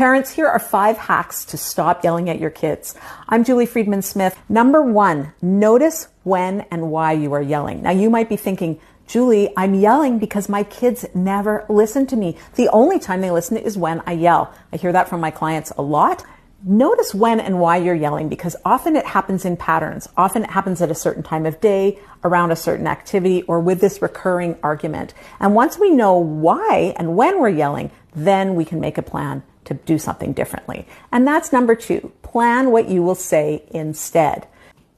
Parents, here are 5 hacks to stop yelling at your kids. I'm Julie Friedman Smith. Number 1, notice when and why you are yelling. Now you might be thinking, Julie, I'm yelling because my kids never listen to me. The only time they listen is when I yell. I hear that from my clients a lot. Notice when and why you're yelling, because often it happens in patterns. Often it happens at a certain time of day, around a certain activity, or with this recurring argument. And once we know why and when we're yelling, then we can make a plan to do something differently. And that's number 2. Plan what you will say instead.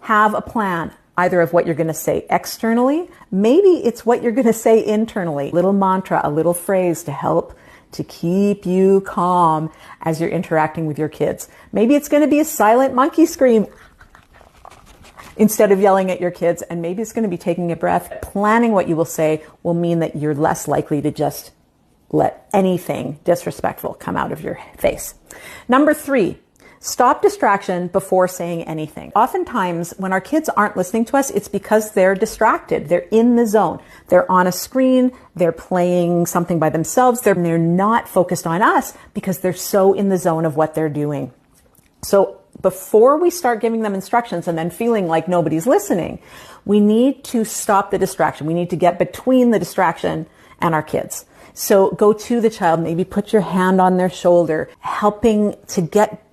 Have a plan, either of what you're going to say externally. Maybe it's what you're going to say internally. A little mantra, a little phrase to help to keep you calm as you're interacting with your kids. Maybe it's going to be a silent monkey scream instead of yelling at your kids. And maybe it's going to be taking a breath. Planning what you will say will mean that you're less likely to just let anything disrespectful come out of your face. Number 3, stop distraction before saying anything. Oftentimes, when our kids aren't listening to us, it's because they're distracted. They're in the zone. They're on a screen. They're playing something by themselves. They're not focused on us because they're so in the zone of what they're doing. So before we start giving them instructions and then feeling like nobody's listening, we need to stop the distraction. We need to get between the distraction and our kids. So go to the child, maybe put your hand on their shoulder, helping to get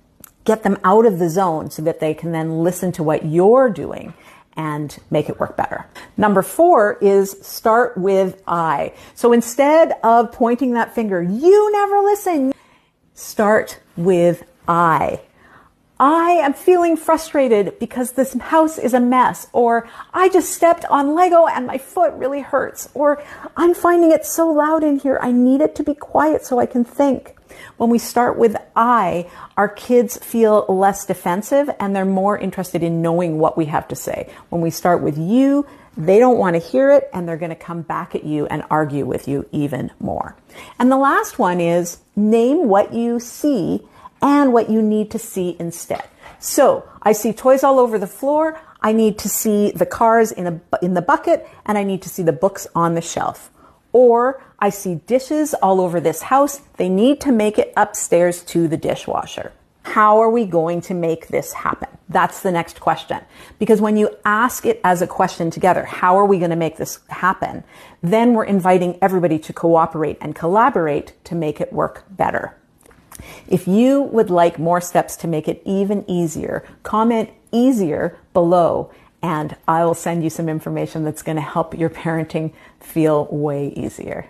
them out of the zone so that they can then listen to what you're doing and make it work better. Number 4 is start with I. So instead of pointing that finger, you never listen, start with I. I am feeling frustrated because this house is a mess, or I just stepped on Lego and my foot really hurts, or I'm finding it so loud in here, I need it to be quiet so I can think. When we start with I, our kids feel less defensive and they're more interested in knowing what we have to say. When we start with you, they don't want to hear it and they're going to come back at you and argue with you even more. And the last one is name what you see and what you need to see instead. So I see toys all over the floor. I need to see the cars in the bucket, and I need to see the books on the shelf. Or I see dishes all over this house. They need to make it upstairs to the dishwasher. How are we going to make this happen? That's the next question. Because when you ask it as a question together, how are we going to make this happen? Then we're inviting everybody to cooperate and collaborate to make it work better. If you would like more steps to make it even easier, comment easier below and I will send you some information that's going to help your parenting feel way easier.